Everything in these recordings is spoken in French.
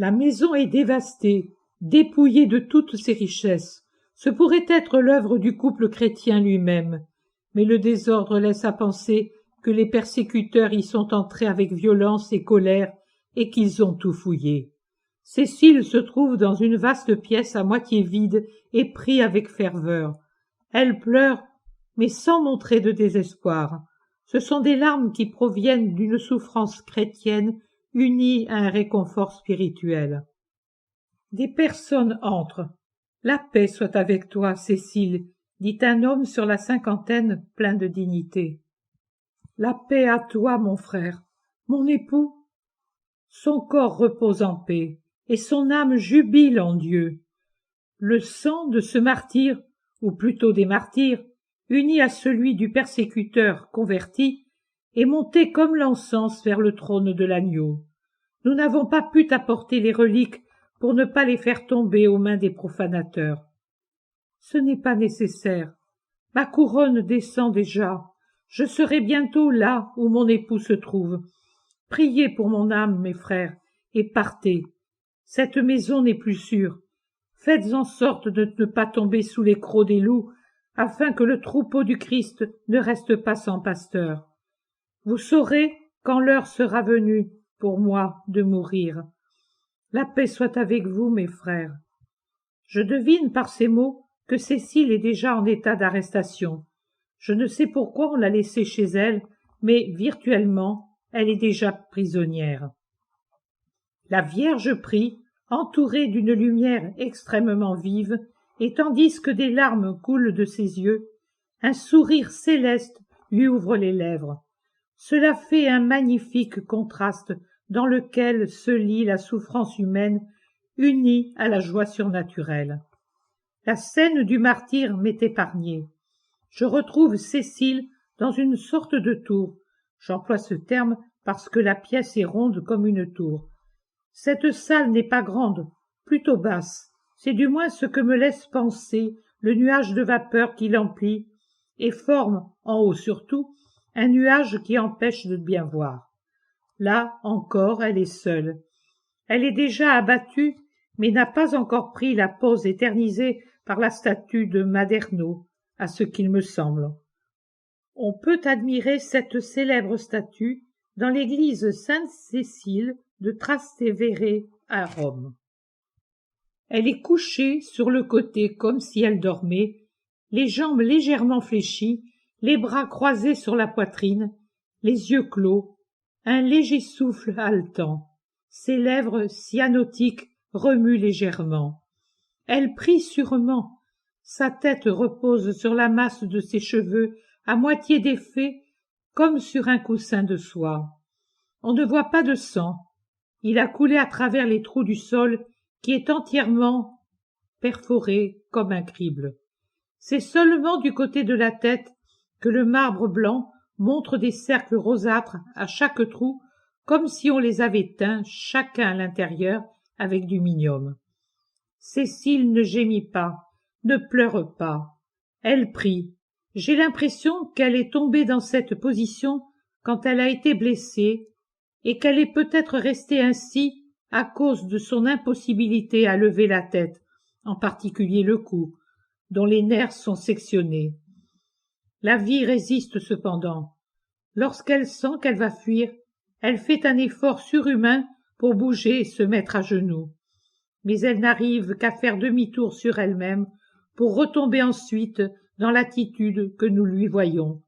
La maison est dévastée, dépouillée de toutes ses richesses. Ce pourrait être l'œuvre du couple chrétien lui-même, mais le désordre laisse à penser que les persécuteurs y sont entrés avec violence et colère et qu'ils ont tout fouillé. Cécile se trouve dans une vaste pièce à moitié vide et prie avec ferveur. Elle pleure, mais sans montrer de désespoir. Ce sont des larmes qui proviennent d'une souffrance chrétienne unie à un réconfort spirituel. Des personnes entrent. « La paix soit avec toi, Cécile », dit un homme sur la cinquantaine plein de dignité. « La paix à toi, mon frère, mon époux. » Son corps repose en paix, et son âme jubile en Dieu. Le sang de ce martyr, ou plutôt des martyrs, uni à celui du persécuteur converti, est monté comme l'encens vers le trône de l'agneau. Nous n'avons pas pu t'apporter les reliques pour ne pas les faire tomber aux mains des profanateurs. Ce n'est pas nécessaire. Ma couronne descend déjà. Je serai bientôt là où mon époux se trouve. Priez pour mon âme, mes frères, et partez. Cette maison n'est plus sûre. Faites en sorte de ne pas tomber sous les crocs des loups, afin que le troupeau du Christ ne reste pas sans pasteur. Vous saurez, quand l'heure sera venue, pour moi, de mourir. La paix soit avec vous, mes frères. Je devine par ces mots que Cécile est déjà en état d'arrestation. Je ne sais pourquoi on l'a laissée chez elle, mais virtuellement, elle est déjà prisonnière. La Vierge prie, entourée d'une lumière extrêmement vive, et tandis que des larmes coulent de ses yeux, un sourire céleste lui ouvre les lèvres. Cela fait un magnifique contraste dans lequel se lie la souffrance humaine unie à la joie surnaturelle. La scène du martyre m'est épargnée. Je retrouve Cécile dans une sorte de tour. J'emploie ce terme parce que la pièce est ronde comme une tour. Cette salle n'est pas grande, plutôt basse. C'est du moins ce que me laisse penser le nuage de vapeur qui l'emplit et forme, en haut surtout, un nuage qui empêche de bien voir. Là encore, elle est seule. Elle est déjà abattue, mais n'a pas encore pris la pose éternisée par la statue de Maderno, à ce qu'il me semble. On peut admirer cette célèbre statue dans l'église Sainte-Cécile de Trastevere à Rome. Elle est couchée sur le côté comme si elle dormait, les jambes légèrement fléchies, les bras croisés sur la poitrine, les yeux clos, un léger souffle haletant. Ses lèvres cyanotiques remuent légèrement. Elle prie sûrement. Sa tête repose sur la masse de ses cheveux à moitié défaits comme sur un coussin de soie. On ne voit pas de sang. Il a coulé à travers les trous du sol qui est entièrement perforé comme un crible. C'est seulement du côté de la tête que le marbre blanc montre des cercles rosâtres à chaque trou comme si on les avait teints chacun à l'intérieur avec du minium. Cécile ne gémit pas, ne pleure pas. Elle prie. J'ai l'impression qu'elle est tombée dans cette position quand elle a été blessée et qu'elle est peut-être restée ainsi à cause de son impossibilité à lever la tête, en particulier le cou, dont les nerfs sont sectionnés. La vie résiste cependant. Lorsqu'elle sent qu'elle va fuir, elle fait un effort surhumain pour bouger et se mettre à genoux. Mais elle n'arrive qu'à faire demi-tour sur elle-même pour retomber ensuite dans l'attitude que nous lui voyons,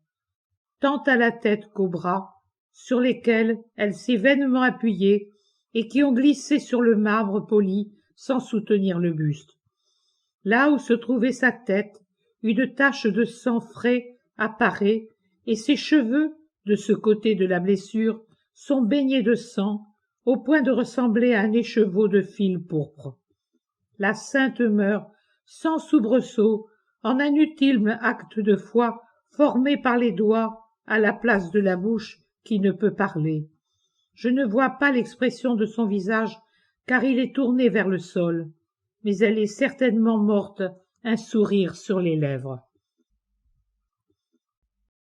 tant à la tête qu'aux bras, sur lesquels elle s'est vainement appuyée et qui ont glissé sur le marbre poli sans soutenir le buste. Là où se trouvait sa tête, une tache de sang frais apparaît et ses cheveux, de ce côté de la blessure, sont baignés de sang au point de ressembler à un écheveau de fil pourpre. La sainte meurt sans soubresaut en un utile acte de foi formé par les doigts à la place de la bouche qui ne peut parler. Je ne vois pas l'expression de son visage car il est tourné vers le sol, mais elle est certainement morte, un sourire sur les lèvres.